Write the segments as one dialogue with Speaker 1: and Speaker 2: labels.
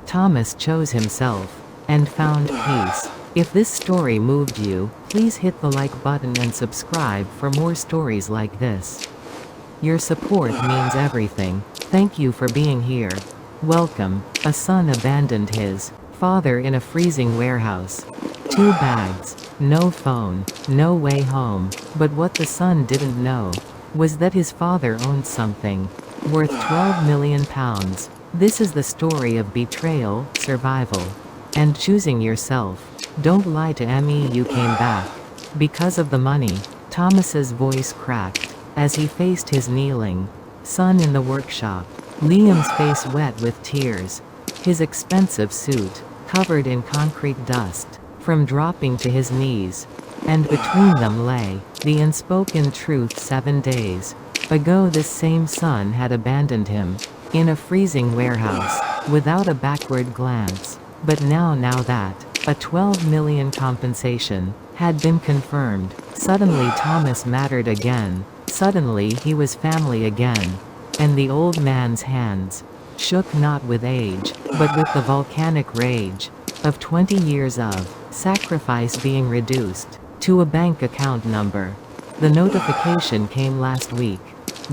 Speaker 1: Thomas chose himself and found peace. If this story moved you, please hit the like button and subscribe for more stories like this. Your support means everything. Thank you for being here. Welcome. A son abandoned his father in a freezing warehouse. 2 bags. No phone. No way home. But what the son didn't know was that his father owned something worth £12 million. This is the story of betrayal, survival, and choosing yourself. Don't lie to me, you came back because of the money. Thomas's voice cracked as he faced his kneeling son in the workshop. Liam's face wet with tears. His expensive suit covered in concrete dust from dropping to his knees. And between them lay the unspoken truth. 7 days ago this same son had abandoned him in a freezing warehouse without a backward glance. But now that a $12 million compensation had been confirmed, suddenly Thomas mattered again. Suddenly he was family again. And the old man's hands shook not with age, but with the volcanic rage of 20 years of sacrifice being reduced to a bank account number. The notification came last week.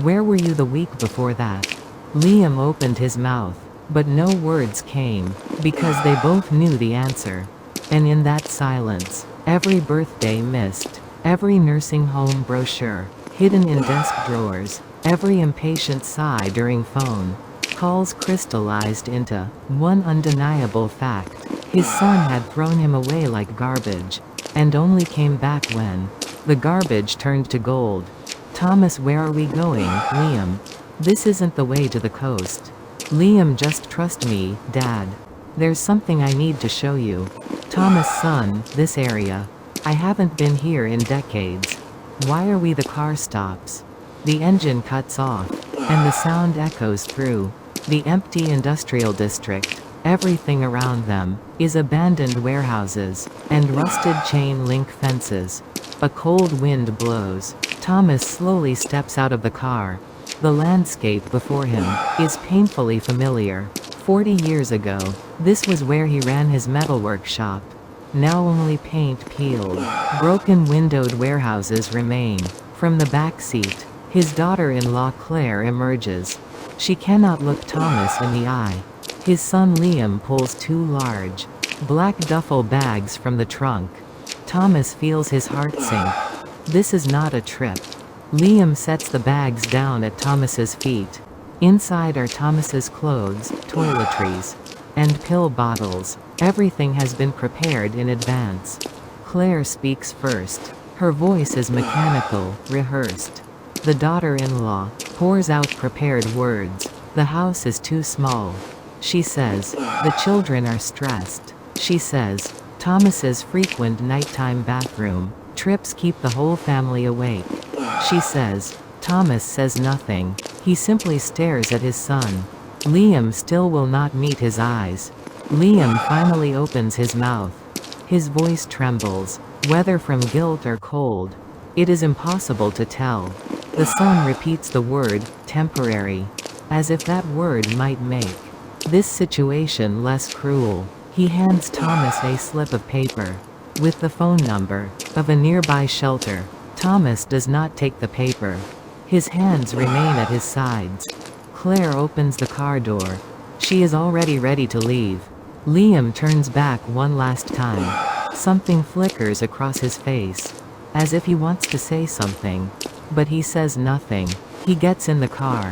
Speaker 1: Where were you the week before that? Liam opened his mouth, but no words came, because they both knew the answer. And in that silence, every birthday missed, every nursing home brochure hidden in desk drawers, every impatient sigh during phone calls crystallized into one undeniable fact. His son had thrown him away like garbage, and only came back when the garbage turned to gold. Thomas, where are we going, Liam? This isn't the way to the coast. Liam, just trust me, Dad. There's something I need to show you. Thomas, son, this area. I haven't been here in decades. Why are we? The car stops. The engine cuts off, and the sound echoes through the empty industrial district. Everything around them is abandoned warehouses and rusted chain link fences. A cold wind blows. Thomas slowly steps out of the car. The landscape before him is painfully familiar. 40 years ago, this was where he ran his metal workshop. Now only paint peeled, broken windowed warehouses remain. From the back seat, his daughter-in-law Claire emerges. She cannot look Thomas in the eye. His son Liam pulls 2 large, black duffel bags from the trunk. Thomas feels his heart sink. This is not a trip. Liam sets the bags down at Thomas's feet. Inside are Thomas's clothes, toiletries, and pill bottles. Everything has been prepared in advance. Claire speaks first. Her voice is mechanical, rehearsed. The daughter-in-law pours out prepared words. The house is too small. She says, the children are stressed. She says, Thomas's frequent nighttime bathroom trips keep the whole family awake. She says, Thomas says nothing. He simply stares at his son. Liam still will not meet his eyes. Liam finally opens his mouth. His voice trembles, whether from guilt or cold. It is impossible to tell. The son repeats the word, temporary, as if that word might make this situation less cruel. He hands Thomas a slip of paper with the phone number of a nearby shelter. Thomas does not take the paper. His hands remain at his sides. Claire opens the car door. She is already ready to leave. Liam turns back one last time. Something flickers across his face, as if he wants to say something. But he says nothing. He gets in the car.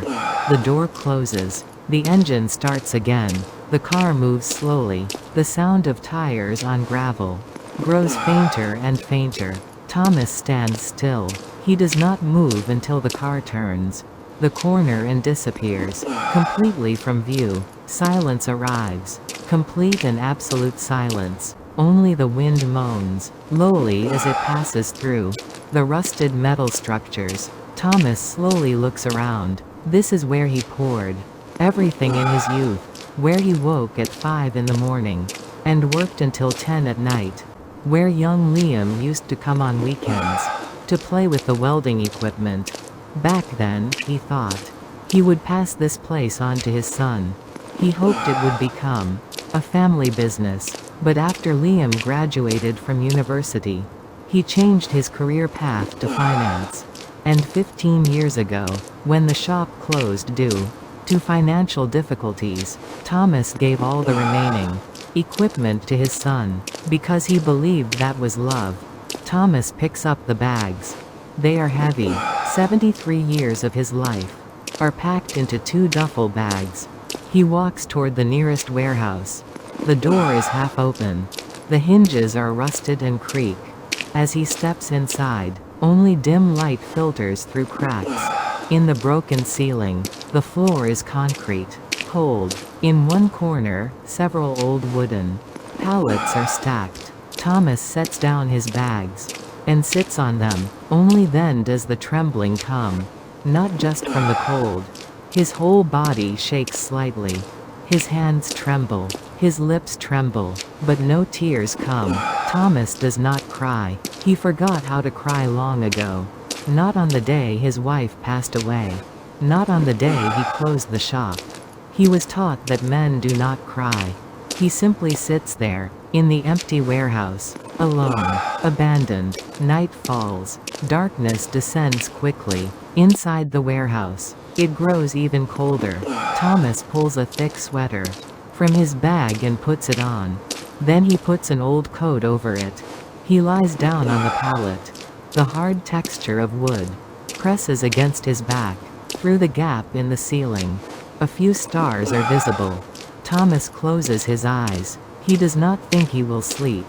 Speaker 1: The door closes. The engine starts again. The car moves slowly. The sound of tires on gravel grows fainter and fainter. Thomas stands still. He does not move until the car turns the corner and disappears completely from view. Silence arrives. Complete and absolute silence. Only the wind moans lowly as it passes through the rusted metal structures. Thomas slowly looks around. This is where he poured everything in his youth, where he woke at 5 in the morning and worked until 10 at night, where young Liam used to come on weekends to play with the welding equipment. Back then, he thought, he would pass this place on to his son. He hoped it would become a family business. But after Liam graduated from university, he changed his career path to finance. And 15 years ago, when the shop closed due to financial difficulties, Thomas gave all the remaining equipment to his son, because he believed that was love. Thomas picks up the bags. They are heavy. 73 years of his life are packed into 2 duffel bags. He walks toward the nearest warehouse. The door is half open. The hinges are rusted and creak. As he steps inside, only dim light filters through cracks in the broken ceiling. The floor is concrete, cold. In one corner, several old wooden pallets are stacked. Thomas sets down his bags and sits on them. Only then does the trembling come. Not just from the cold. His whole body shakes slightly. His hands tremble. His lips tremble. But no tears come. Thomas does not cry. He forgot how to cry long ago. Not on the day his wife passed away. Not on the day he closed the shop. He was taught that men do not cry. He simply sits there, in the empty warehouse, alone, abandoned. Night falls. Darkness descends quickly. Inside the warehouse, it grows even colder. Thomas pulls a thick sweater from his bag and puts it on. Then he puts an old coat over it. He lies down on the pallet. The hard texture of wood presses against his back. Through the gap in the ceiling, a few stars are visible. Thomas closes his eyes. He does not think he will sleep.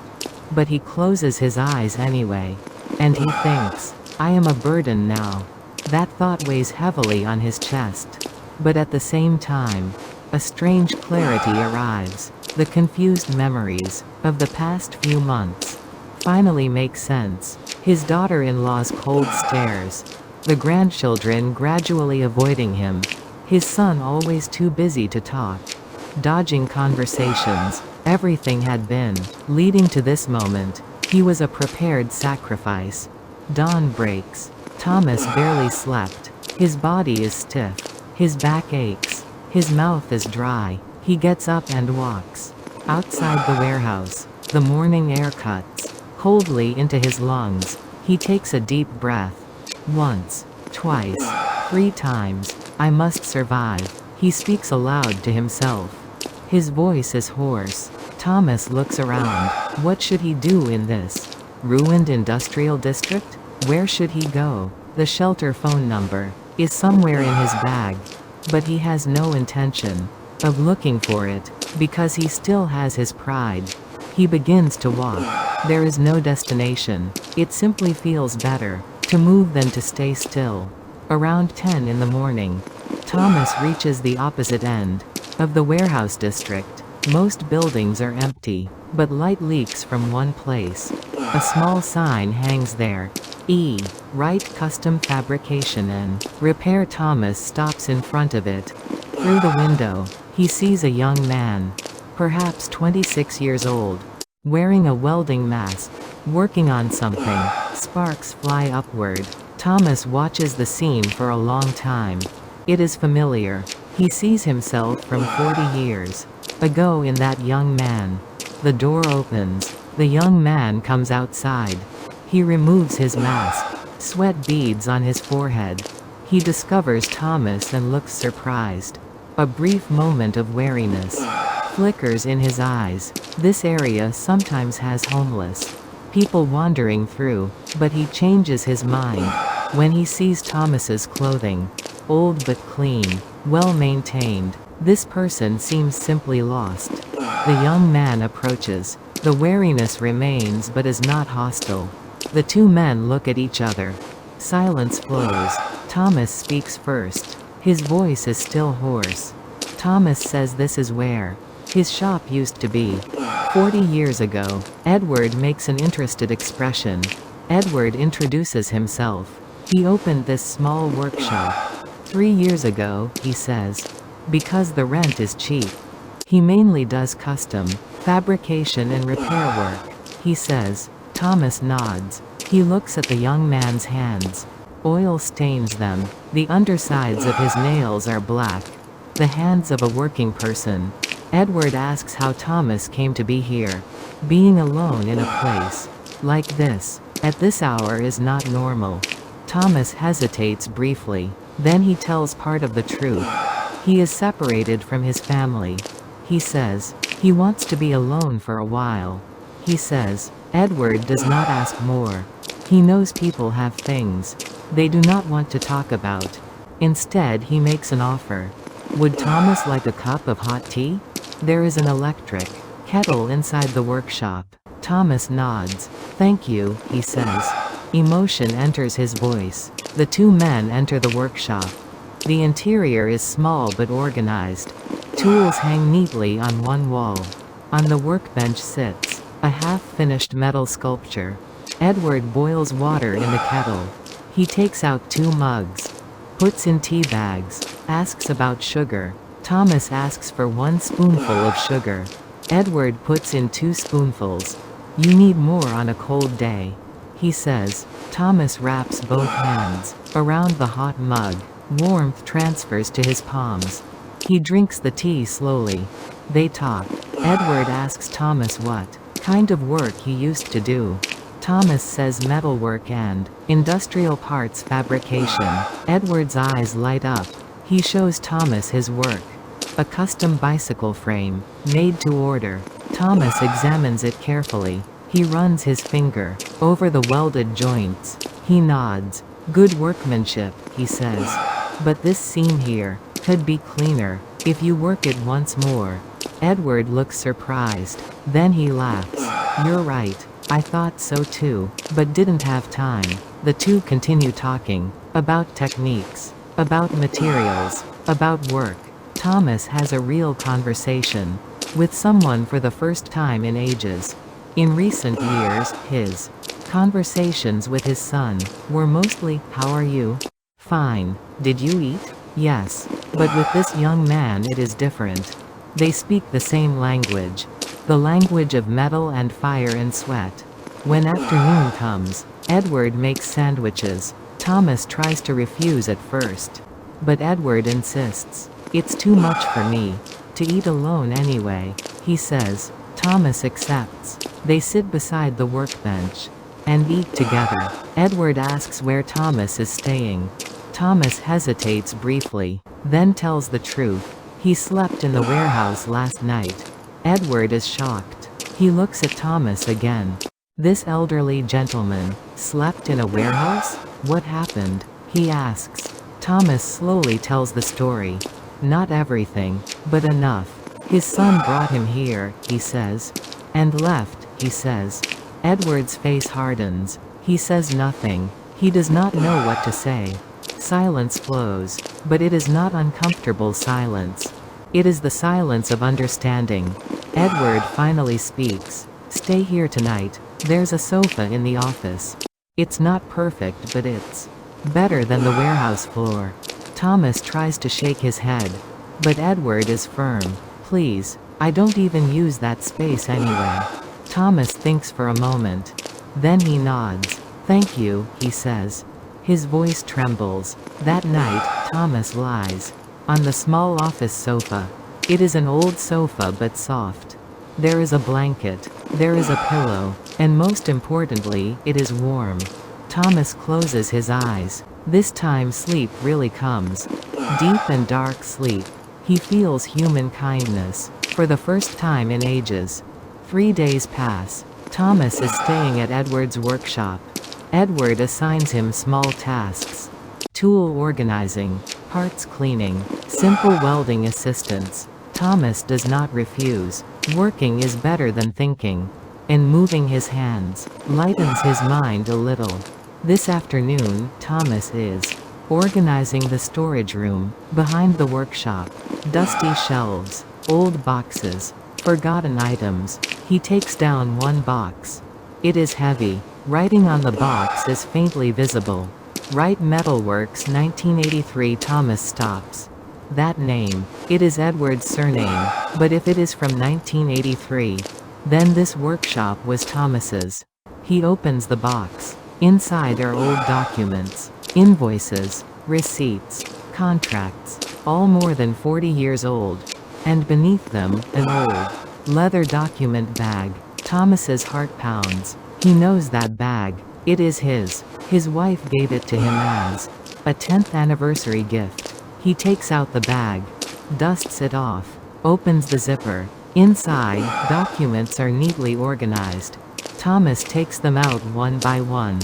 Speaker 1: But he closes his eyes anyway. And he thinks, I am a burden now. That thought weighs heavily on his chest. But at the same time, a strange clarity arrives. The confused memories of the past few months finally make sense. His daughter-in-law's cold stares. The grandchildren gradually avoiding him. His son always too busy to talk. Dodging conversations. Everything had been leading to this moment. He was a prepared sacrifice. Dawn breaks. Thomas barely slept. His body is stiff. His back aches. His mouth is dry. He gets up and walks outside the warehouse. The morning air cuts coldly into his lungs. He takes a deep breath. Once, twice, 3 times. I must survive. He speaks aloud to himself. His voice is hoarse. Thomas looks around. What should he do in this ruined industrial district? Where should he go? The shelter phone number is somewhere in his bag. But he has no intention of looking for it, because he still has his pride. He begins to walk. There is no destination. It simply feels better to move than to stay still. Around 10 in the morning, Thomas reaches the opposite end of the warehouse district. Most buildings are empty, but light leaks from one place. A small sign hangs there. E. Wright Custom Fabrication and Repair. Thomas stops in front of it. Through the window, he sees a young man, perhaps 26 years old, wearing a welding mask, working on something. Sparks fly upward. Thomas watches the scene for a long time. It is familiar. He sees himself from 40 years ago in that young man. The door opens. The young man comes outside. He removes his mask. Sweat beads on his forehead. He discovers Thomas and looks surprised. A brief moment of wariness flickers in his eyes. This area sometimes has homeless people wandering through, but he changes his mind when he sees Thomas's clothing. Old but clean, well maintained. This person seems simply lost. The young man approaches. The wariness remains but is not hostile. The 2 men look at each other. Silence flows. Thomas speaks first. His voice is still hoarse. Thomas says this is where his shop used to be. 40 years ago. Edward makes an interested expression. Edward introduces himself. He opened this small workshop 3 years ago, he says. Because the rent is cheap. He mainly does custom fabrication and repair work, he says. Thomas nods. He looks at the young man's hands. Oil stains them. The undersides of his nails are black. The hands of a working person. Edward asks how Thomas came to be here. Being alone in a place like this, at this hour, is not normal. Thomas hesitates briefly. Then he tells part of the truth. He is separated from his family. He says he wants to be alone for a while. He says Edward does not ask more. He knows people have things they do not want to talk about. Instead, he makes an offer. Would Thomas like a cup of hot tea? There is an electric kettle inside the workshop. Thomas nods. Thank you, he says. Emotion enters his voice. The two men enter the workshop. The interior is small but organized. Tools hang neatly on one wall. On the workbench sits a half-finished metal sculpture. Edward boils water in the kettle. He takes out 2 mugs, puts in tea bags, asks about sugar. Thomas asks for 1 spoonful of sugar. Edward puts in 2 spoonfuls. You need more on a cold day, he says. Thomas wraps both hands around the hot mug. Warmth transfers to his palms. He drinks the tea slowly. They talk. Edward asks Thomas what kind of work he used to do. Thomas says metalwork and industrial parts fabrication. Edward's eyes light up. He shows Thomas his work. A custom bicycle frame, made to order. Thomas examines it carefully. He runs his finger over the welded joints. He nods. Good workmanship, he says. But this seam here could be cleaner if you work it once more. Edward looks surprised. Then he laughs. You're right. I thought so too, but didn't have time. The two continue talking about techniques, about materials, about work. Thomas has a real conversation with someone for the first time in ages. In recent years, his conversations with his son were mostly, "How are you?" "Fine. Did you eat?" "Yes." But with this young man it is different. They speak the same language. The language of metal and fire and sweat. When afternoon comes, Edward makes sandwiches. Thomas tries to refuse at first. But Edward insists. It's too much for me to eat alone anyway, he says. Thomas accepts. They sit beside the workbench and eat together. Edward asks where Thomas is staying. Thomas hesitates briefly, then tells the truth. He slept in the warehouse last night. Edward is shocked. He looks at Thomas again. This elderly gentleman slept in a warehouse? What happened? He asks. Thomas slowly tells the story. Not everything, but enough. His son brought him here, he says. And left, he says. Edward's face hardens. He says nothing. He does not know what to say. Silence flows, but it is not uncomfortable silence. It is the silence of understanding. Edward finally speaks. Stay here tonight. There's a sofa in the office. It's not perfect, but it's better than the warehouse floor. Thomas tries to shake his head. But Edward is firm. Please, I don't even use that space anyway. Thomas thinks for a moment. Then he nods. Thank you, he says. His voice trembles. That night, Thomas lies on the small office sofa. It is an old sofa but soft. There is a blanket. There is a pillow. And most importantly, it is warm. Thomas closes his eyes. This time sleep really comes. Deep and dark sleep. He feels human kindness. For the first time in ages. 3 days pass. Thomas is staying at Edward's workshop. Edward assigns him small tasks. Tool organizing, parts cleaning, simple welding assistance. Thomas does not refuse. Working is better than thinking. And moving his hands lightens his mind a little. This afternoon, Thomas is organizing the storage room behind the workshop. Dusty shelves, old boxes, forgotten items. He takes down one box. It is heavy. Writing on the box is faintly visible. Wright Metalworks 1983. Thomas stops. That name. It is Edward's surname, but if it is from 1983, then this workshop was Thomas's. He opens the box. Inside are old documents, invoices, receipts, contracts, all more than 40 years old. and beneath them, an old, leather document bag. Thomas's heart pounds. He knows that bag. It is his. His wife gave it to him as a 10th anniversary gift. He takes out the bag, dusts it off, opens the zipper. Inside, documents are neatly organized. Thomas takes them out one by one.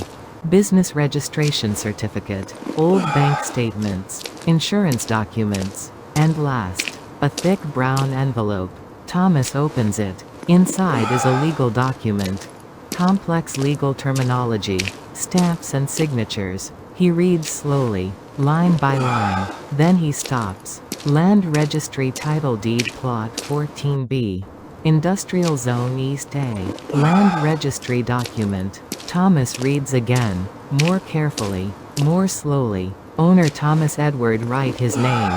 Speaker 1: Business registration certificate, old bank statements, insurance documents, and last, a thick brown envelope. Thomas opens it. Inside is a legal document. Complex legal terminology, stamps and signatures. He reads slowly, line by line. Then he stops. Land Registry Title Deed Plot 14B. Industrial Zone East A. Land Registry Document. Thomas reads again, more carefully, more slowly. Owner Thomas Edward Wright, his name.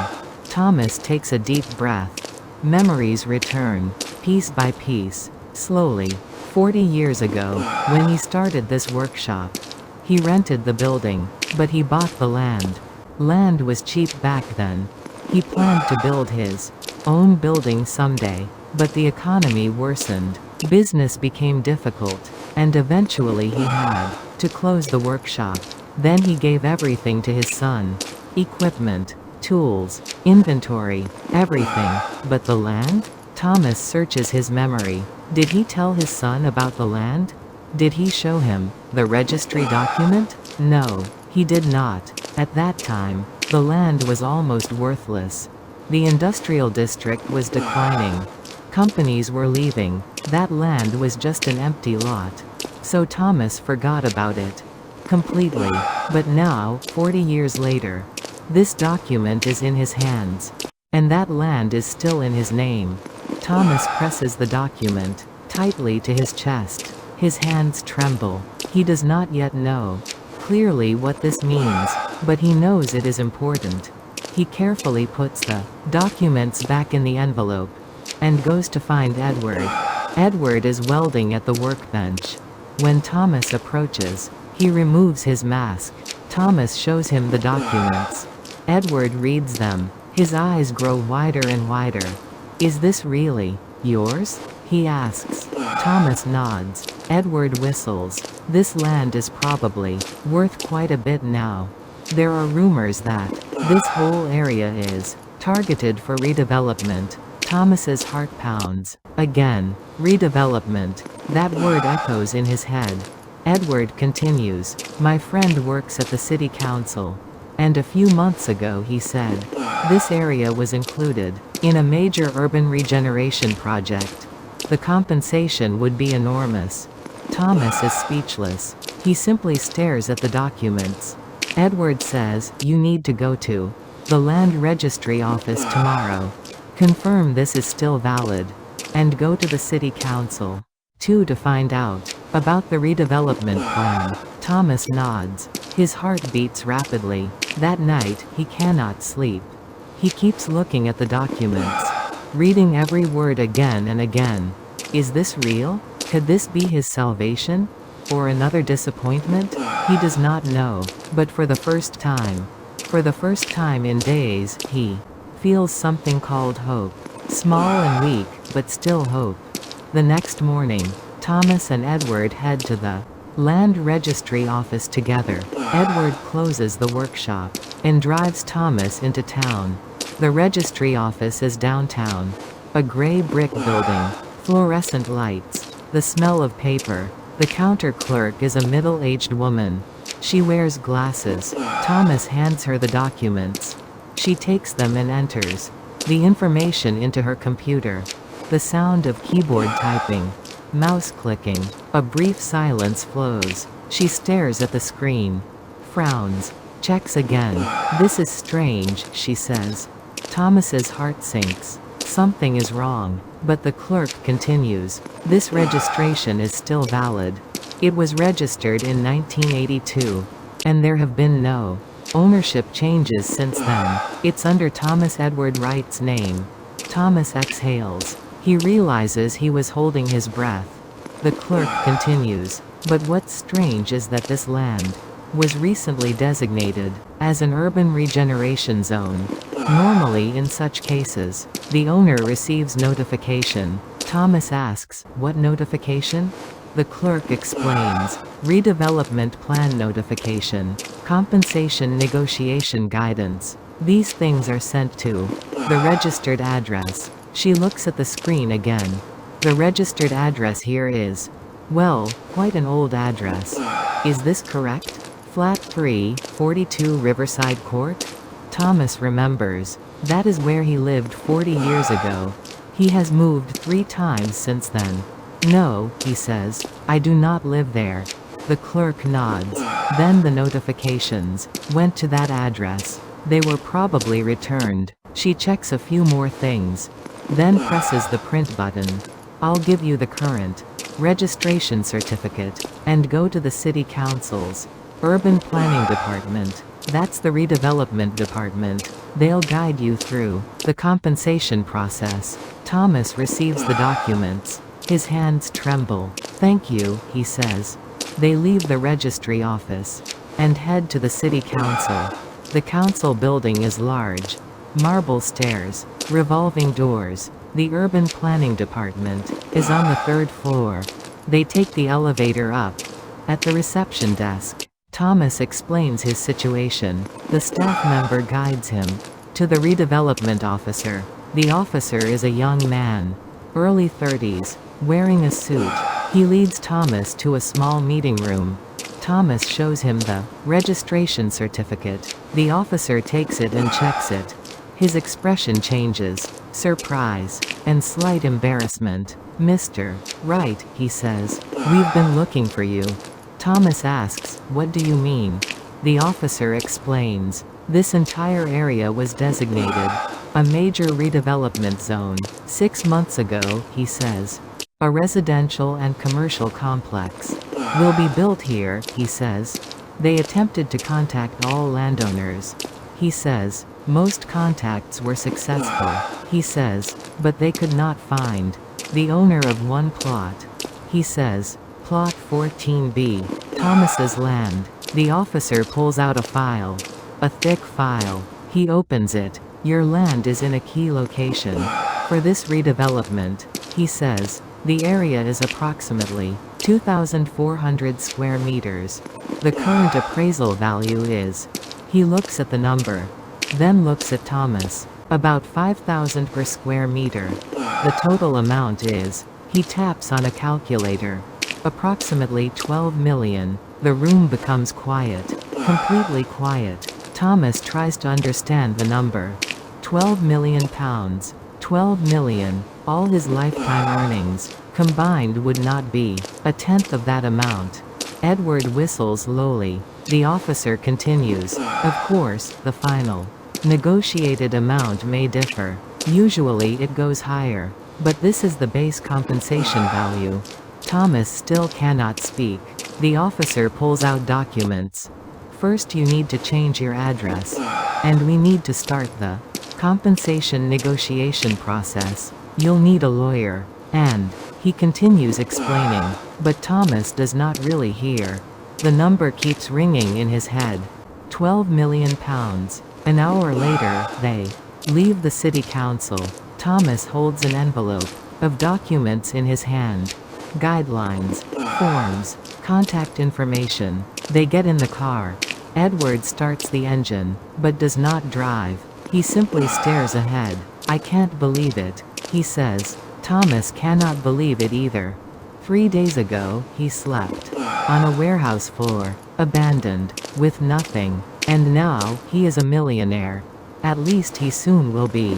Speaker 1: Thomas takes a deep breath. Memories return, piece by piece, slowly. 40 years ago, when he started this workshop, he rented the building, but he bought the land. Land was cheap back then. He planned to build his own building someday, but the economy worsened. Business became difficult, and eventually he had to close the workshop. Then he gave everything to his son. Equipment, tools, inventory, everything. But the land? Thomas searches his memory. Did he tell his son about the land? Did he show him the registry document? No, he did not. At that time, the land was almost worthless. The industrial district was declining. Companies were leaving. That land was just an empty lot. So Thomas forgot about it completely. But now, 40 years later, this document is in his hands. And that land is still in his name. Thomas presses the document tightly to his chest. His hands tremble. He does not yet know clearly what this means, but he knows it is important. He carefully puts the documents back in the envelope and goes to find Edward. Edward is welding at the workbench. When Thomas approaches, he removes his mask. Thomas shows him the documents. Edward reads them. His eyes grow wider and wider. Is this really yours? He asks. Thomas nods. Edward whistles. This land is probably worth quite a bit now. There are rumors that this whole area is targeted for redevelopment. Thomas's heart pounds. Again, redevelopment. That word echoes in his head. Edward continues. My friend works at the city council. And a few months ago he said, this area was included in a major urban regeneration project. The compensation would be enormous. Thomas is speechless. He simply stares at the documents. Edward says, you need to go to the land registry office tomorrow. Confirm this is still valid. And go to the city council, too, to find out about the redevelopment plan. Thomas nods. His heart beats rapidly. That night, he cannot sleep. He keeps looking at the documents, reading every word again and again. Is this real? Could this be his salvation? Or another disappointment? He does not know. But for the first time in days, he feels something called hope. Small and weak, but still hope. The next morning, Thomas and Edward head to the land registry office together. Edward closes the workshop and drives Thomas into town. The registry office is downtown. A gray brick building. Fluorescent lights. The smell of paper. The counter clerk is a middle-aged woman. She wears glasses. Thomas hands her the documents. She takes them and enters the information into her computer. The sound of keyboard typing. Mouse clicking. A brief silence flows. She stares at the screen. Frowns. Checks again. This is strange, she says. Thomas's heart sinks. Something is wrong. But the clerk continues. This registration is still valid. It was registered in 1982. And there have been no ownership changes since then. It's under Thomas Edward Wright's name. Thomas exhales. He realizes he was holding his breath. The clerk continues. But what's strange is that this land was recently designated as an urban regeneration zone. Normally in such cases, the owner receives notification. Thomas asks, "What notification?" The clerk explains, "Redevelopment plan notification. Compensation negotiation guidance. These things are sent to the registered address." She looks at the screen again. The registered address here is, well, quite an old address. Is this correct? Flat 3, 42 Riverside Court? Thomas remembers. That is where he lived 40 years ago. He has moved 3 times since then. "No," he says, "I do not live there." The clerk nods. Then the notifications went to that address. They were probably returned. She checks a few more things. Then presses the print button. "I'll give you the current registration certificate, and go to the city council's urban planning department. That's the redevelopment department. They'll guide you through the compensation process." Thomas receives the documents. His hands tremble. "Thank you," he says. They leave the registry office and head to the city council. The council building is large. Marble stairs, revolving doors. The urban planning department is on the 3rd floor. They take the elevator up. At the reception desk, Thomas explains his situation. The staff member guides him to the redevelopment officer. The officer is a young man, early 30s, wearing a suit. He leads Thomas to a small meeting room. Thomas shows him the registration certificate. The officer takes it and checks it. His expression changes, surprise, and slight embarrassment. "Mr. Wright," he says, "we've been looking for you." Thomas asks, "What do you mean?" The officer explains, "This entire area was designated a major redevelopment zone 6 months ago," he says. "A residential and commercial complex will be built here," he says. "They attempted to contact all landowners." He says, "Most contacts were successful," he says, "but they could not find the owner of one plot." He says, "Plot 14B, Thomas's land." The officer pulls out a file. A thick file. He opens it. "Your land is in a key location for this redevelopment," he says. "The area is approximately 2,400 square meters. The current appraisal value is." He looks at the number, then looks at Thomas. "About 5,000 per square meter. The total amount is." He taps on a calculator. "Approximately 12 million. The room becomes quiet. Completely quiet. Thomas tries to understand the number. 12 million pounds. 12 million. All his lifetime earnings combined would not be a tenth of that amount. Edward whistles lowly. The officer continues. "Of course, the final negotiated amount may differ. Usually it goes higher. But this is the base compensation value." Thomas still cannot speak. The officer pulls out documents. "First you need to change your address. And we need to start the compensation negotiation process. You'll need a lawyer." And he continues explaining. But Thomas does not really hear. The number keeps ringing in his head. 12 million pounds. An hour later, they leave the city council. Thomas holds an envelope of documents in his hand. Guidelines, forms, contact information. They get in the car. Edward starts the engine, but does not drive. He simply stares ahead. "I can't believe it," he says. Thomas cannot believe it either. 3 days ago, he slept on a warehouse floor, abandoned, with nothing. And now, he is a millionaire. At least he soon will be.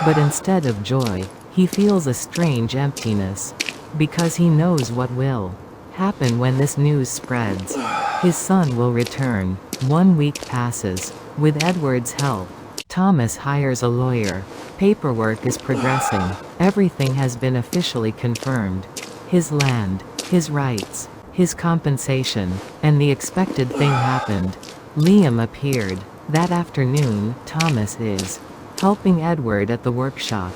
Speaker 1: But instead of joy, he feels a strange emptiness. Because he knows what will happen when this news spreads. His son will return. 1 week passes. With Edward's help, Thomas hires a lawyer. Paperwork is progressing. Everything has been officially confirmed. His land, his rights, his compensation, and the expected thing happened. Liam appeared. That afternoon, Thomas is helping Edward at the workshop.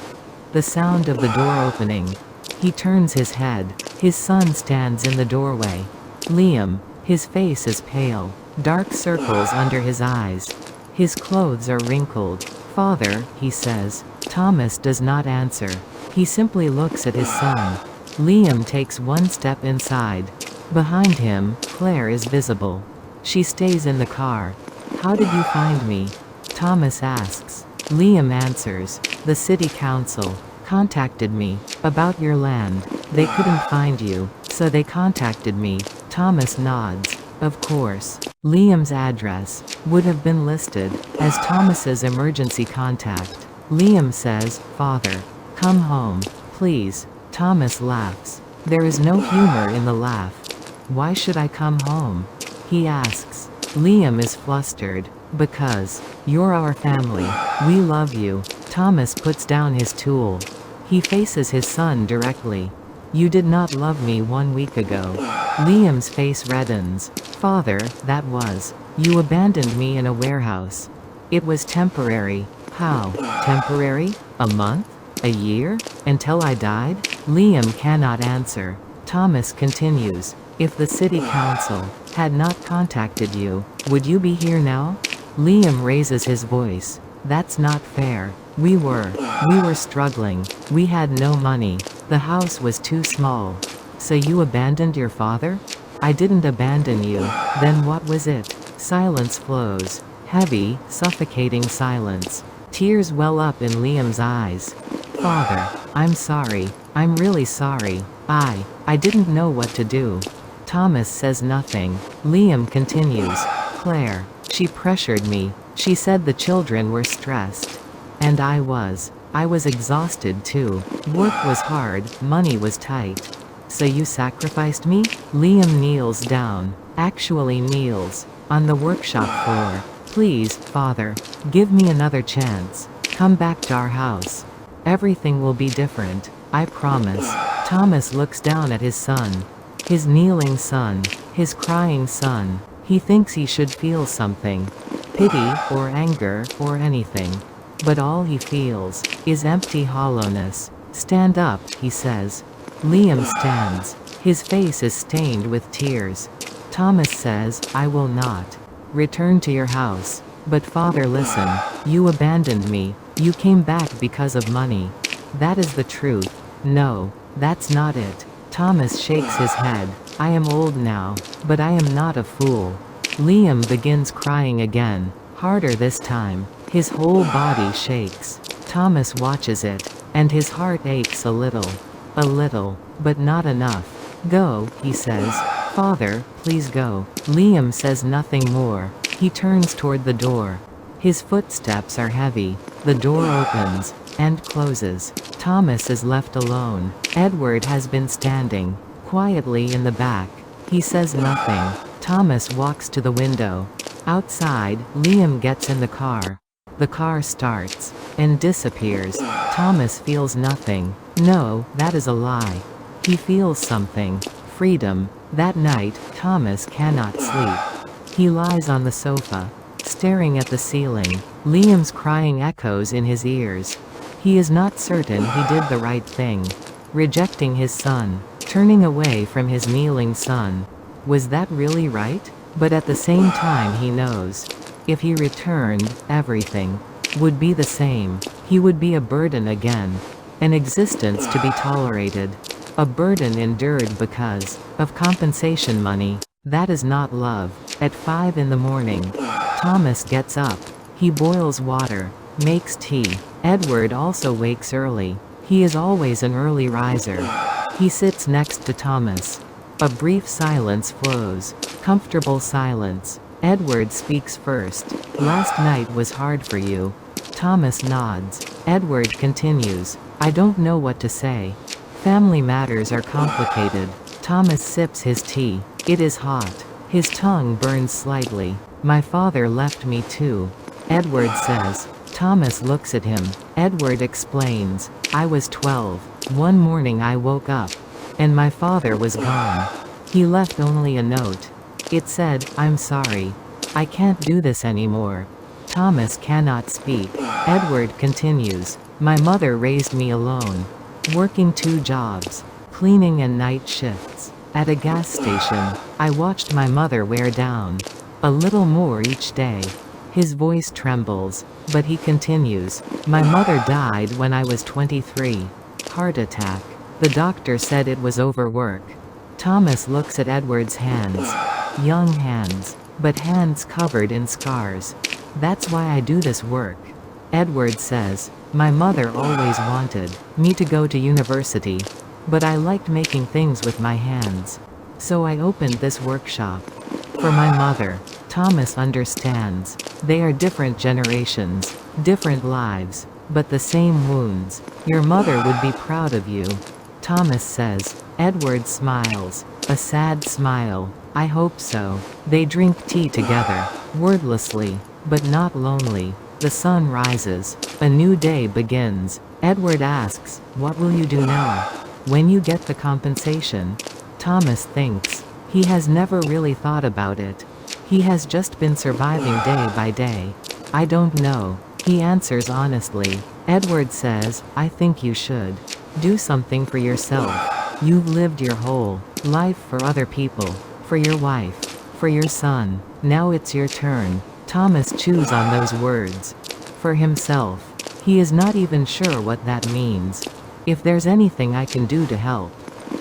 Speaker 1: The sound of the door opening. He turns his head. His son stands in the doorway. Liam. His face is pale. Dark circles under his eyes. His clothes are wrinkled. Father, he says. Thomas does not answer. He simply looks at his son. Liam takes one step inside. Behind him, Claire is visible. She stays in the car. How did you find me? Thomas asks. Liam answers. The city council contacted me about your land. They couldn't find you, so they contacted me. Thomas nods. Of course. Liam's address would have been listed as Thomas's emergency contact. Liam says, Father, come home, please. Thomas laughs. There is no humor in the laugh. Why should I come home? He asks. Liam is flustered. Because you're our family. We love you. Thomas puts down his tool. He faces his son directly. You did not love me 1 week ago. Liam's face reddens. Father, that was. You abandoned me in a warehouse. It was temporary. How? Temporary? A month? A year? Until I died? Liam cannot answer. Thomas continues. If the city council had not contacted you, would you be here now? Liam raises his voice. That's not fair. We were struggling. We had no money. The house was too small. So you abandoned your father? I didn't abandon you. Then what was it? Silence flows. Heavy, suffocating silence. Tears well up in Liam's eyes. Father, I'm sorry. I'm really sorry. I didn't know what to do. Thomas says nothing. Liam continues. Claire, she pressured me. She said the children were stressed. And I was exhausted too. Work was hard, money was tight. So you sacrificed me? Liam kneels down. Actually kneels. On the workshop floor. Please, Father, give me another chance. Come back to our house. Everything will be different. I promise. Thomas looks down at his son. His kneeling son. His crying son. He thinks he should feel something. Pity, or anger, or anything. But all he feels is empty hollowness. Stand up, he says. Liam stands. His face is stained with tears. Thomas says, I will not. Return to your house. But Father, listen. You abandoned me. You came back because of money. That is the truth. No, that's not it. Thomas shakes his head. I am old now, but I am not a fool. Liam begins crying again. Harder this time. His whole body shakes. Thomas watches it, and his heart aches a little. A little, but not enough. Go, he says. Father, please go. Liam says nothing more. He turns toward the door. His footsteps are heavy. The door opens and closes. Thomas is left alone. Edward has been standing quietly in the back. He says nothing. Thomas walks to the window. Outside, Liam gets in the car. The car starts and disappears. Thomas feels nothing. No, that is a lie. He feels something. Freedom. That night, Thomas cannot sleep. He lies on the sofa, staring at the ceiling. Liam's crying echoes in his ears. He is not certain he did the right thing. Rejecting his son. Turning away from his kneeling son. Was that really right? But at the same time he knows. If he returned, everything would be the same. He would be a burden again. An existence to be tolerated. A burden endured because of compensation money. That is not love. At 5 in the morning, Thomas gets up. He boils water, makes tea. Edward also wakes early. He is always an early riser. He sits next to Thomas. A brief silence flows. Comfortable silence. Edward speaks first. Last night was hard for you. Thomas nods. Edward continues. I don't know what to say. Family matters are complicated. Thomas sips his tea. It is hot. His tongue burns slightly. My father left me too. Edward says. Thomas looks at him. Edward explains. I was 12. One morning I woke up. And my father was gone. He left only a note. It said, I'm sorry. I can't do this anymore. Thomas cannot speak. Edward continues. My mother raised me alone. Working 2 jobs. Cleaning and night shifts. At a gas station, I watched my mother wear down. A little more each day. His voice trembles, but he continues. My mother died when I was 23. Heart attack. The doctor said it was overwork. Thomas looks at Edward's hands. Young hands, but hands covered in scars. That's why I do this work. Edward says, my mother always wanted me to go to university, but I liked making things with my hands. So I opened this workshop. For my mother. Thomas understands. They are different generations, different lives, but the same wounds. Your mother would be proud of you. Thomas says. Edward smiles. A sad smile. I hope so. They drink tea together, wordlessly, but not lonely. The sun rises. A new day begins. Edward asks, what will you do now? When you get the compensation? Thomas thinks. He has never really thought about it. He has just been surviving day by day. I don't know. He answers honestly. Edward says, I think you should. Do something for yourself. You've lived your whole life for other people. For your wife. For your son. Now it's your turn. Thomas chews on those words. For himself. He is not even sure what that means. If there's anything I can do to help.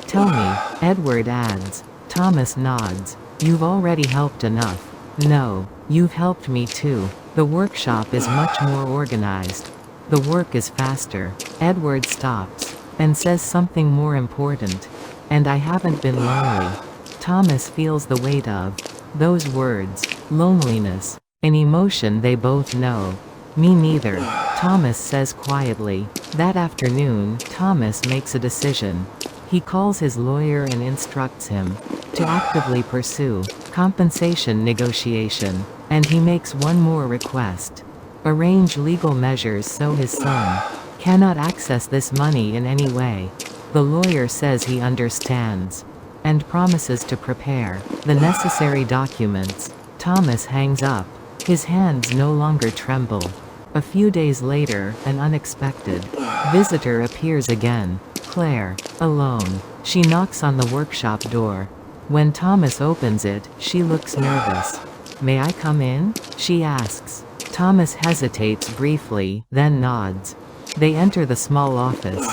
Speaker 1: Tell me, Edward adds. Thomas nods. You've already helped enough. No, you've helped me too. The workshop is much more organized. The work is faster. Edward stops. And says something more important. And I haven't been lonely. Thomas feels the weight of those words. Loneliness. An emotion they both know. Me neither. Thomas says quietly. That afternoon, Thomas makes a decision. He calls his lawyer and instructs him to actively pursue compensation negotiation. And he makes one more request. Arrange legal measures so his son cannot access this money in any way. The lawyer says he understands. And promises to prepare the necessary documents. Thomas hangs up. His hands no longer tremble. A few days later, an unexpected visitor appears again. Claire. Alone. She knocks on the workshop door. When Thomas opens it, she looks nervous. May I come in? She asks. Thomas hesitates briefly, then nods. They enter the small office.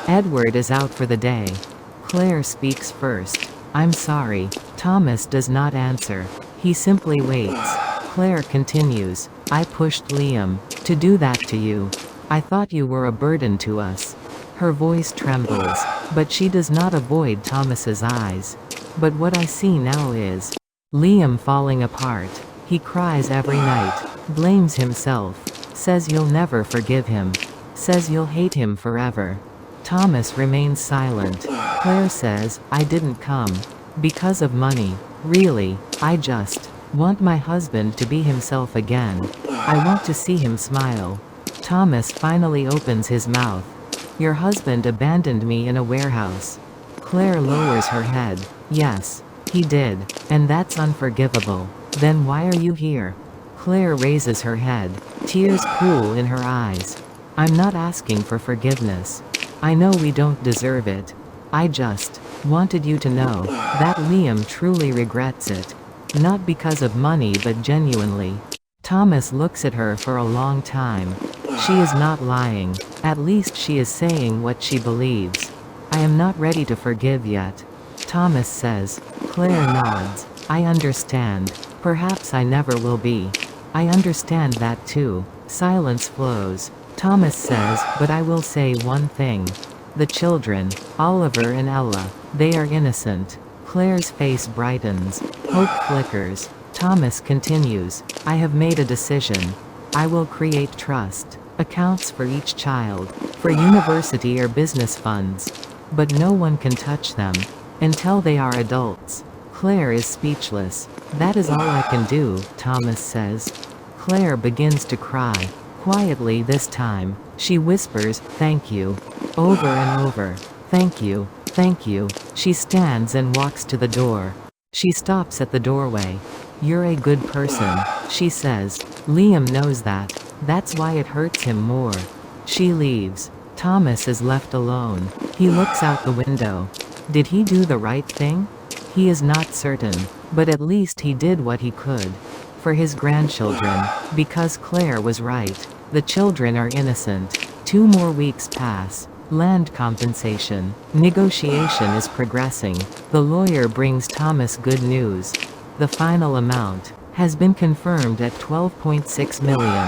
Speaker 1: Edward is out for the day. Claire speaks first. I'm sorry. Thomas does not answer. He simply waits. Claire continues. I pushed Liam to do that to you. I thought you were a burden to us. Her voice trembles, but she does not avoid Thomas's eyes. But what I see now is Liam falling apart. He cries every night, blames himself, says you'll never forgive him, says you'll hate him forever. Thomas remains silent. Claire says, I didn't come because of money. Really, I just want my husband to be himself again. I want to see him smile. Thomas finally opens his mouth. Your husband abandoned me in a warehouse. Claire lowers her head. Yes, he did. And that's unforgivable. Then why are you here? Claire raises her head. Tears cool in her eyes. I'm not asking for forgiveness. I know we don't deserve it. I just wanted you to know that Liam truly regrets it. Not because of money but genuinely. Thomas looks at her for a long time. She is not lying. At least she is saying what she believes. I am not ready to forgive yet. Thomas says. Claire nods. I understand. Perhaps I never will be. I understand that too. Silence flows. Thomas says, but I will say one thing. The children, Oliver and Ella, they are innocent. Claire's face brightens. Hope flickers. Thomas continues. I have made a decision. I will create trust. Accounts for each child. For university or business funds. But no one can touch them. Until they are adults. Claire is speechless. That is all I can do, Thomas says. Claire begins to cry. Quietly this time. She whispers, thank you. Over and over. Thank you. Thank you. She stands and walks to the door. She stops at the doorway. You're a good person, she says. Liam knows that. That's why it hurts him more. She leaves. Thomas is left alone. He looks out the window. Did he do the right thing? He is not certain. But at least he did what he could. For his grandchildren. Because Claire was right. The children are innocent. 2 more weeks pass. Land compensation. Negotiation is progressing. The lawyer brings Thomas good news. The final amount has been confirmed at 12.6 million.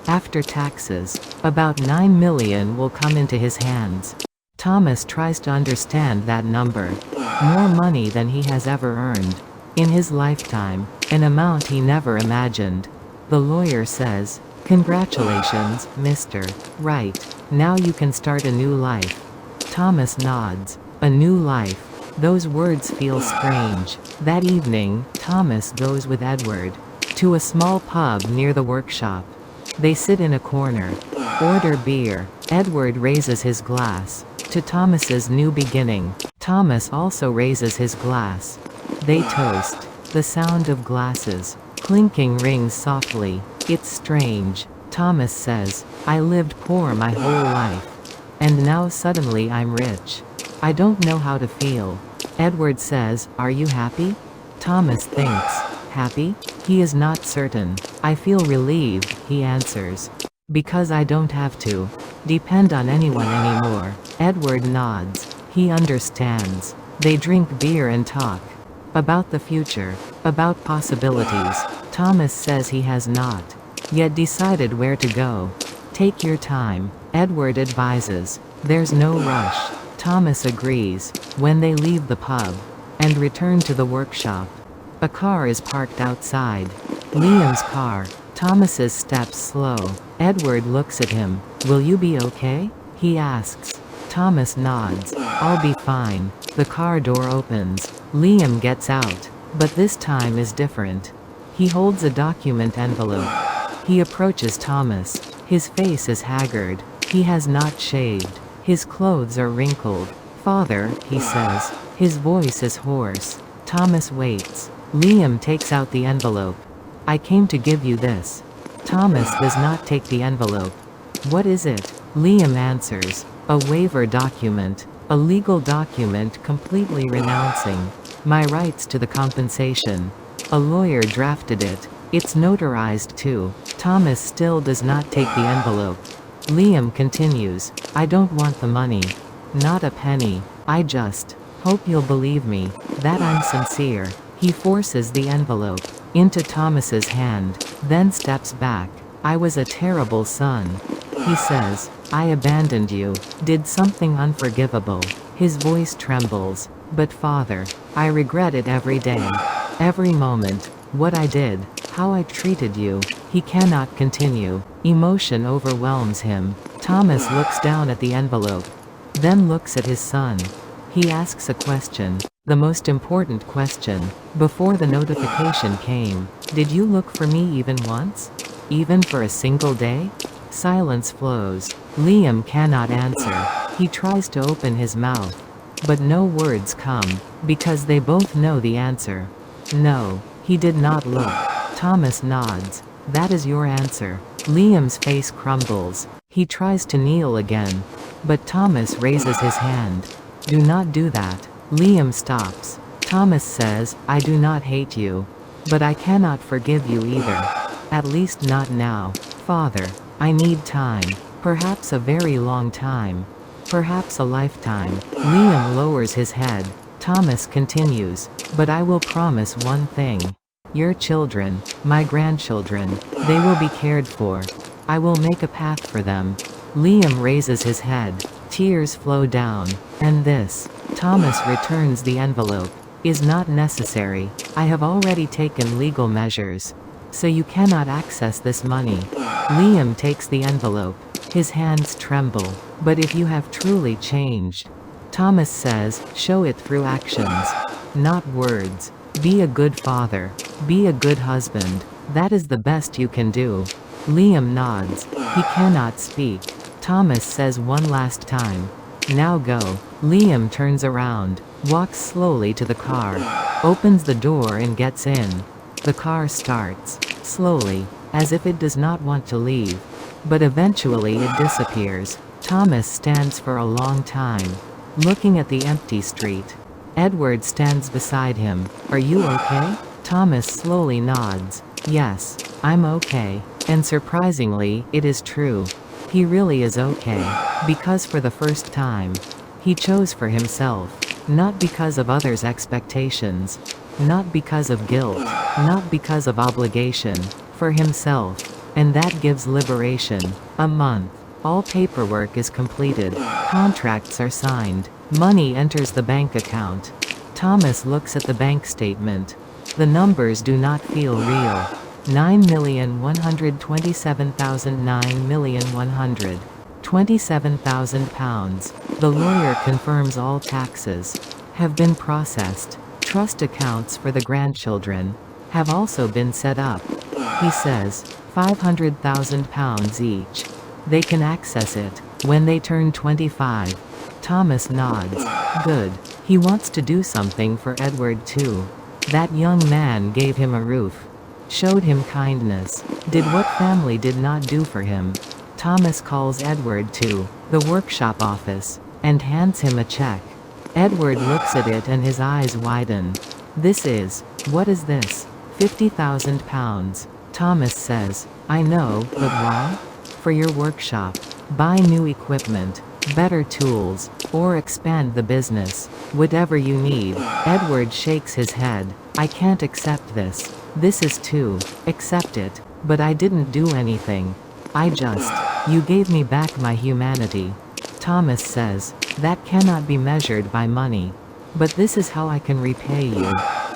Speaker 1: After taxes, about 9 million will come into his hands. Thomas tries to understand that number. More money than he has ever earned. In his lifetime, an amount he never imagined. The lawyer says, "Congratulations, Mr. Right. Now you can start a new life." Thomas nods. A new life. Those words feel strange. That evening, Thomas goes with Edward to a small pub near the workshop. They sit in a corner. Order beer. Edward raises his glass to Thomas's new beginning. Thomas also raises his glass. They toast. The sound of glasses clinking rings softly. It's strange. Thomas says, "I lived poor my whole life. And now suddenly I'm rich. I don't know how to feel." Edward says, "Are you happy?" Thomas thinks. Happy? He is not certain. "I feel relieved," he answers. "Because I don't have to depend on anyone anymore." Edward nods. He understands. They drink beer and talk about the future, about possibilities. Thomas says he has not yet decided where to go. "Take your time," Edward advises. "There's no rush." Thomas agrees. When they leave the pub and return to the workshop, a car is parked outside. Liam's car. Thomas's steps slow. Edward looks at him. "Will you be okay?" he asks. Thomas nods. "I'll be fine." The car door opens. Liam gets out. But this time is different. He holds a document envelope. He approaches Thomas. His face is haggard. He has not shaved. His clothes are wrinkled. "Father," he says. His voice is hoarse. Thomas waits. Liam takes out the envelope. "I came to give you this." Thomas does not take the envelope. "What is it?" Liam answers. "A waiver document. A legal document completely renouncing my rights to the compensation. A lawyer drafted it. It's notarized too." Thomas still does not take the envelope. Liam continues. "I don't want the money. Not a penny. I just hope you'll believe me, that I'm sincere." He forces the envelope into Thomas's hand, then steps back. "I was a terrible son," he says. "I abandoned you, did something unforgivable." His voice trembles. "But father, I regret it every day. Every moment. What I did. How I treated you." He cannot continue. Emotion overwhelms him. Thomas looks down at the envelope, then looks at his son. He asks a question. The most important question. "Before the notification came, did you look for me even once? Even for a single day?" Silence flows. Liam cannot answer. He tries to open his mouth, but no words come, because they both know the answer. "No, he did not look." Thomas nods. "That is your answer." Liam's face crumbles. He tries to kneel again, but Thomas raises his hand. "Do not do that." Liam stops. Thomas says, "I do not hate you. But I cannot forgive you either. At least not now. Father, I need time. Perhaps a very long time. Perhaps a lifetime." Liam lowers his head. Thomas continues. "But I will promise one thing. Your children, my grandchildren, they will be cared for. I will make a path for them." Liam raises his head. Tears flow down. "And this," Thomas returns the envelope, "is not necessary. I have already taken legal measures. So you cannot access this money." Liam takes the envelope. His hands tremble. "But if you have truly changed," Thomas says, "show it through actions. Not words. Be a good father. Be a good husband. That is the best you can do." Liam nods. He cannot speak. Thomas says one last time, "Now go." Liam turns around, walks slowly to the car, opens the door and gets in. The car starts, slowly, as if it does not want to leave. But eventually it disappears. Thomas stands for a long time, looking at the empty street. Edward stands beside him. "Are you okay?" Thomas slowly nods. Yes, I'm okay. And surprisingly, it is true. He really is okay. Because for the first time, he chose for himself. Not because of others' expectations. Not because of guilt. Not because of obligation. For himself. And that gives liberation. A month. All paperwork is completed. Contracts are signed. Money enters the bank account. Thomas looks at the bank statement. The numbers do not feel real. 9,127,9,127,000 pounds. The lawyer confirms all taxes have been processed. Trust accounts for the grandchildren have also been set up. He says, 500,000 pounds each. They can access it when they turn 25. Thomas nods. Good. He wants to do something for Edward too. That young man gave him a roof. Showed him kindness. Did what family did not do for him. Thomas calls Edward to the workshop office and hands him a check. Edward looks at it and his eyes widen. What is this? 50,000 pounds. Thomas says, I know, but why? For your workshop. Buy new equipment, better tools, or expand the business. Whatever you need. Edward shakes his head. I can't accept this. This is too. Accept it. But I didn't do anything. You gave me back my humanity. Thomas says, that cannot be measured by money. But this is how I can repay you.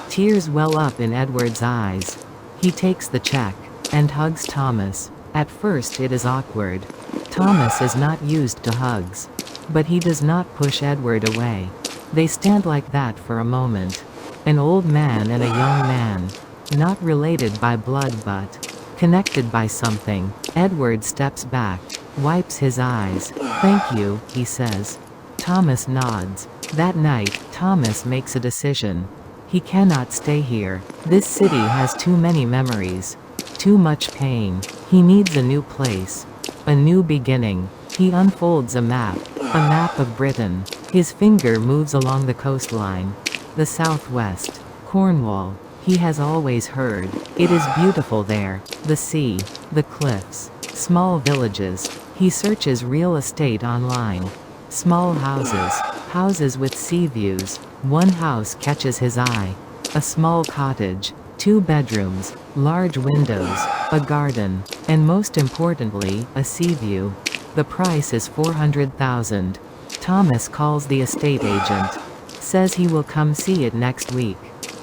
Speaker 1: Tears well up in Edward's eyes. He takes the check and hugs Thomas. At first it is awkward. Thomas is not used to hugs. But he does not push Edward away. They stand like that for a moment. An old man and a young man. Not related by blood but connected by something. Edward steps back, wipes his eyes. Thank you, he says. Thomas nods. That night, Thomas makes a decision. He cannot stay here. This city has too many memories. Too much pain. He needs a new place. A new beginning. He unfolds a map of Britain. His finger moves along the coastline. The southwest. Cornwall. He has always heard. It is beautiful there. The sea. The cliffs. Small villages. He searches real estate online. Small houses. Houses with sea views. One house catches his eye. A small cottage. 2 bedrooms. Large windows. A garden. And most importantly, a sea view. The price is 400,000. Thomas calls the estate agent. Says he will come see it next week.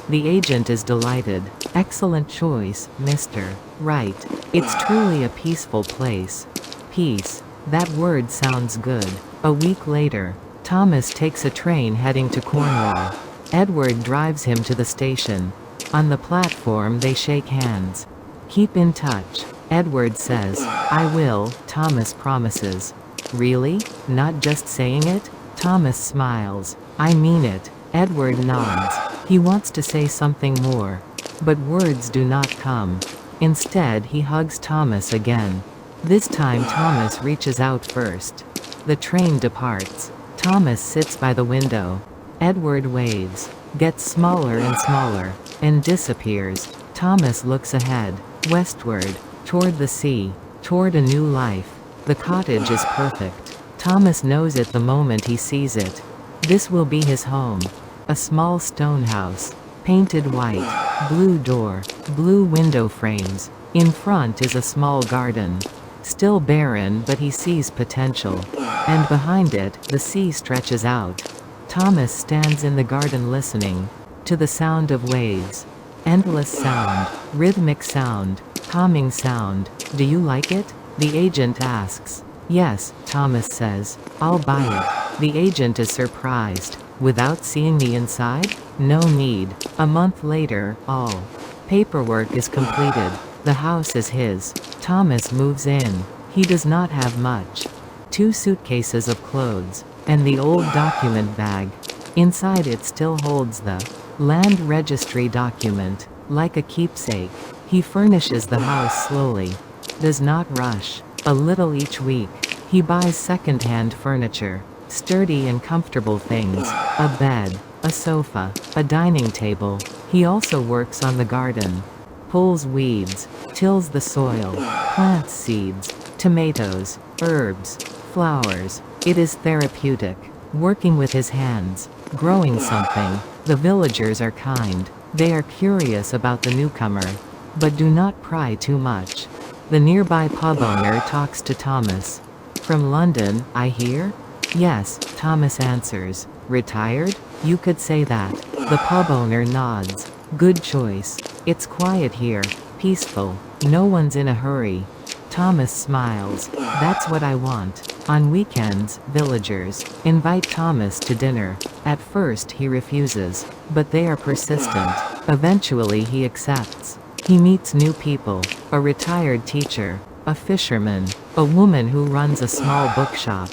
Speaker 1: The agent is delighted. Excellent choice, Mr. Right. It's truly a peaceful place. Peace. That word sounds good. A week later, Thomas takes a train heading to Cornwall. Edward drives him to the station. On the platform they shake hands. Keep in touch. Edward says, I will, Thomas promises. Really? Not just saying it? Thomas smiles. I mean it. Edward nods. He wants to say something more. But words do not come. Instead he hugs Thomas again. This time Thomas reaches out first. The train departs. Thomas sits by the window. Edward waves. Gets smaller and smaller. And disappears. Thomas looks ahead. Westward. Toward the sea. Toward a new life. The cottage is perfect. Thomas knows it the moment he sees it. This will be his home. A small stone house. Painted white. Blue door. Blue window frames. In front is a small garden. Still barren, but he sees potential. And behind it, the sea stretches out. Thomas stands in the garden listening to the sound of waves. Endless sound. Rhythmic sound. Calming sound. Do you like it? The agent asks. Yes, Thomas says. I'll buy it. The agent is surprised. Without seeing the inside? No need. A month later, all paperwork is completed. The house is his. Thomas moves in. He does not have much. 2 suitcases of clothes. And the old document bag. Inside it still holds the land registry document. Like a keepsake. He furnishes the house slowly. Does not rush. A little each week. He buys second-hand furniture. Sturdy and comfortable things. A bed. A sofa. A dining table. He also works on the garden. pulls weeds, tills the soil, plants seeds, tomatoes, herbs, flowers. It is therapeutic. Working with his hands, growing something. The villagers are kind. They are curious about the newcomer, but do not pry too much. The nearby pub owner talks to Thomas. From London, I hear? Yes, Thomas answers. Retired? You could say that. The pub owner nods. Good choice. It's quiet here, peaceful. No one's in a hurry. Thomas smiles. That's what I want. On weekends, villagers invite Thomas to dinner. At first he refuses, but they are persistent. Eventually he accepts. He meets new people, a retired teacher, a fisherman, a woman who runs a small bookshop.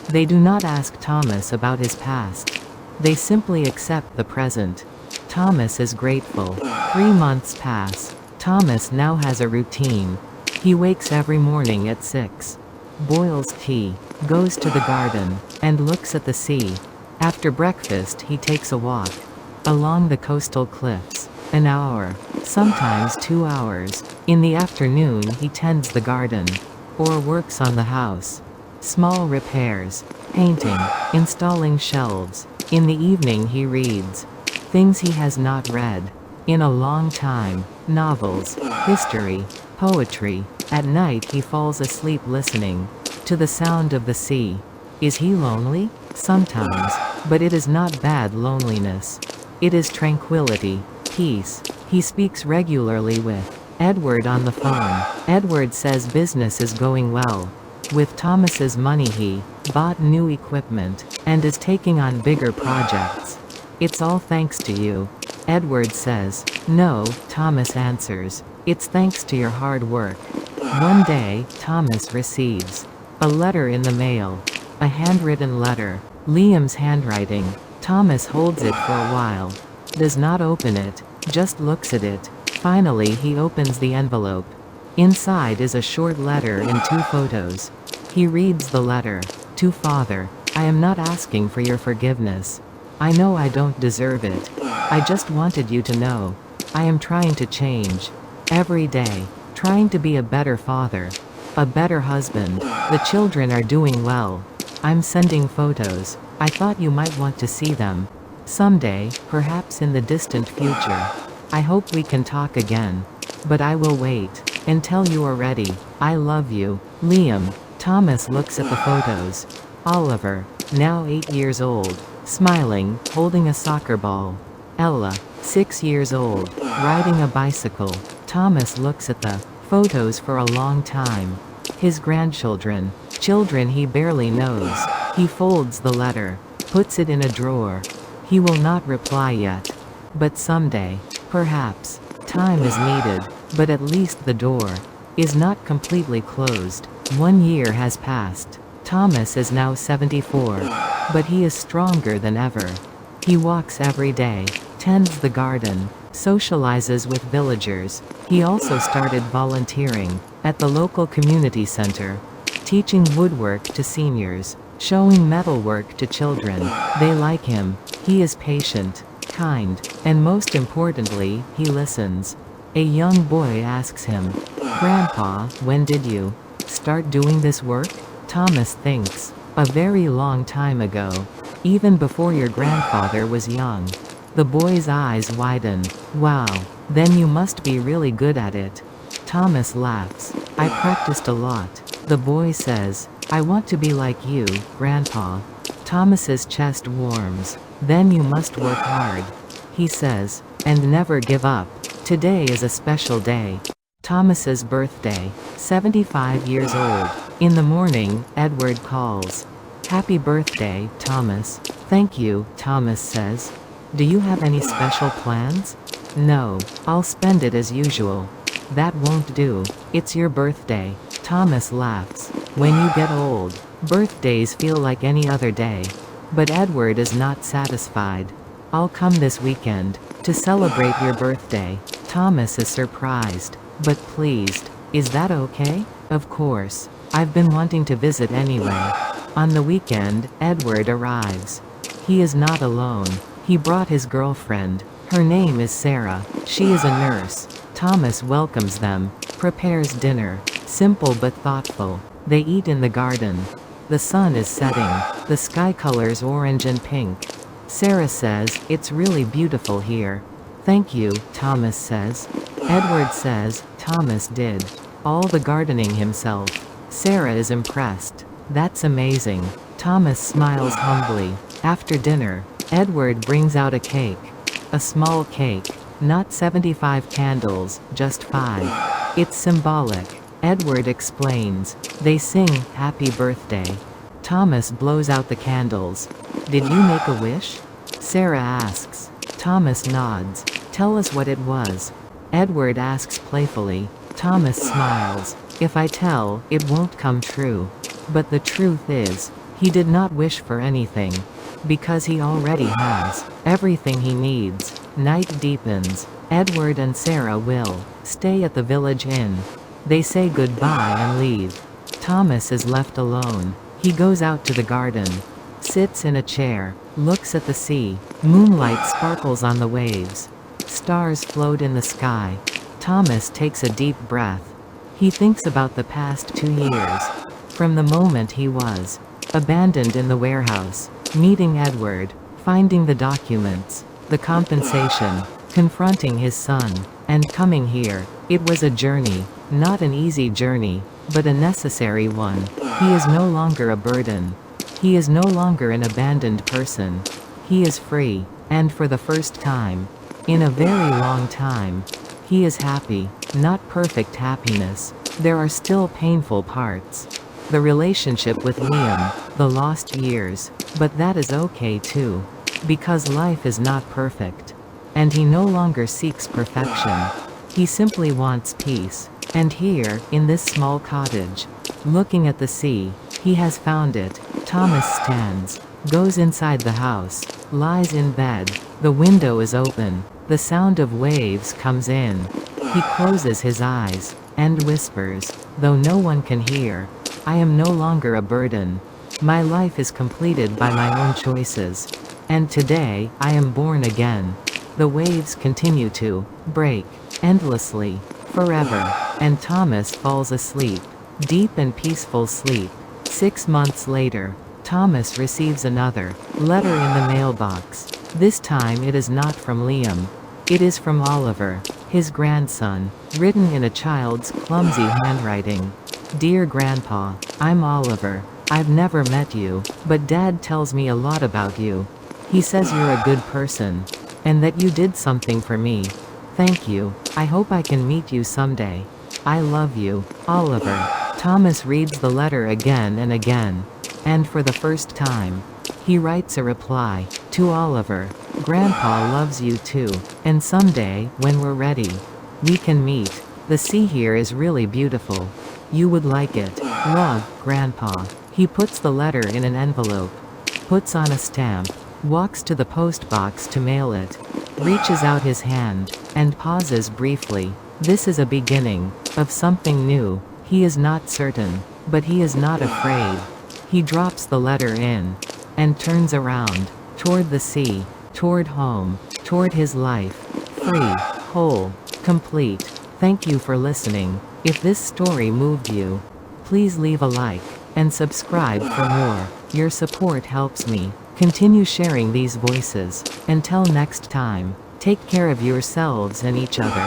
Speaker 1: They do not ask Thomas about his past. They simply accept the present. Thomas is grateful. 3 months pass. Thomas now has a routine. He wakes every morning at 6. Boils tea, goes to the garden, and looks at the sea. After breakfast he takes a walk. Along the coastal cliffs. An hour. Sometimes 2 hours. In the afternoon he tends the garden. Or works on the house. Small repairs. Painting. Installing shelves. In the evening he reads. Things he has not read. In a long time. Novels. History. Poetry. At night he falls asleep listening to the sound of the sea. Is he lonely? Sometimes. But it is not bad loneliness. It is tranquility. Peace. He speaks regularly with Edward on the phone. Edward says business is going well. With Thomas's money he bought new equipment and is taking on bigger projects. It's all thanks to you. Edward says. No, Thomas answers. It's thanks to your hard work. One day, Thomas receives a letter in the mail. A handwritten letter. Liam's handwriting. Thomas holds it for a while. Does not open it. Just looks at it. Finally he opens the envelope. Inside is a short letter and 2 photos. He reads the letter. To Father. I am not asking for your forgiveness. I know I don't deserve it. I just wanted you to know. I am trying to change. Every day. Trying to be a better father. A better husband. The children are doing well. I'm sending photos. I thought you might want to see them. Someday, perhaps in the distant future. I hope we can talk again. But I will wait. Until you are ready. I love you. Liam. Thomas looks at the photos. Oliver. Now 8 years old. Smiling, holding a soccer ball. Ella. 6 years old. Riding a bicycle. Thomas looks at the photos for a long time. His grandchildren. Children he barely knows. He folds the letter. Puts it in a drawer. He will not reply yet. But someday. Perhaps. Time is needed. But at least the door is not completely closed. 1 year has passed. Thomas is now 74. But he is stronger than ever. He walks every day. Tends the garden. Socializes with villagers. He also started volunteering at the local community center. Teaching woodwork to seniors. Showing metalwork to children. They like him. He is patient, kind, and most importantly, he listens. A young boy asks him, Grandpa, when did you start doing this work? Thomas thinks. A very long time ago. Even before your grandfather was young. The boy's eyes widen. Wow, then you must be really good at it. Thomas laughs. I practiced a lot. The boy says, I want to be like you, Grandpa. Thomas's chest warms. Then you must work hard. He says, and never give up. Today is a special day. Thomas's birthday. 75 years old. In the morning, Edward calls. Happy birthday, Thomas. Thank you, Thomas says. Do you have any special plans? No, I'll spend it as usual. That won't do. It's your birthday. Thomas laughs. When you get old, birthdays feel like any other day. But Edward is not satisfied. I'll come this weekend to celebrate your birthday. Thomas is surprised, but pleased. Is that okay? Of course. I've been wanting to visit anyway. On the weekend, Edward arrives. He is not alone. He brought his girlfriend. Her name is Sarah. She is a nurse. Thomas welcomes them, prepares dinner. Simple but thoughtful. They eat in the garden. The sun is setting. The sky colors orange and pink. Sarah says, "It's really beautiful here." "Thank you," Thomas says. Edward says, "Thomas did all the gardening himself." Sarah is impressed. "That's amazing." Thomas smiles humbly. After dinner, Edward brings out a cake. A small cake. Not 75 candles, just 5. It's symbolic. Edward explains. They sing, "Happy Birthday." Thomas blows out the candles. "Did you make a wish?" Sarah asks. Thomas nods. "Tell us what it was." Edward asks playfully. Thomas smiles. "If I tell, it won't come true. But the truth is, he did not wish for anything. Because he already has everything he needs." Night deepens. Edward and Sarah will stay at the village inn. They say goodbye and leave. Thomas is left alone. He goes out to the garden. Sits in a chair. Looks at the sea. Moonlight sparkles on the waves. Stars float in the sky. Thomas takes a deep breath. He thinks about the past 2 years. From the moment he was abandoned in the warehouse, meeting Edward, finding the documents, the compensation, confronting his son, and coming here. It was a journey. Not an easy journey, but a necessary one. He is no longer a burden. He is no longer an abandoned person. He is free, and for the first time in a very long time, he is happy. Not perfect happiness. There are still painful parts. The relationship with Liam, the lost years. But that is okay too. Because life is not perfect. And he no longer seeks perfection. He simply wants peace. And here, in this small cottage, looking at the sea, he has found it. Thomas stands, goes inside the house, lies in bed. The window is open. The sound of waves comes in. He closes his eyes, and whispers, though no one can hear, "I am no longer a burden. My life is completed by my own choices. And today, I am born again." The waves continue to break endlessly, forever, and Thomas falls asleep. Deep and peaceful sleep. 6 months later, Thomas receives another letter in the mailbox. This time it is not from Liam. It is from Oliver, his grandson, written in a child's clumsy handwriting. "Dear Grandpa, I'm Oliver. I've never met you, but Dad tells me a lot about you. He says you're a good person, and that you did something for me. Thank you. I hope I can meet you someday. I love you, Oliver." Thomas reads the letter again and again. And for the first time, he writes a reply to Oliver. "Grandpa loves you too. And someday, when we're ready, we can meet. The sea here is really beautiful. You would like it. Love, Grandpa." He puts the letter in an envelope, puts on a stamp, walks to the post box to mail it, reaches out his hand, and pauses briefly. This is a beginning of something new. He is not certain, but he is not afraid. He drops the letter in, and turns around, toward the sea, toward home, toward his life. Free, whole, complete. Thank you for listening. If this story moved you, please leave a like, and subscribe for more. Your support helps me continue sharing these voices. Until next time, take care of yourselves and each other.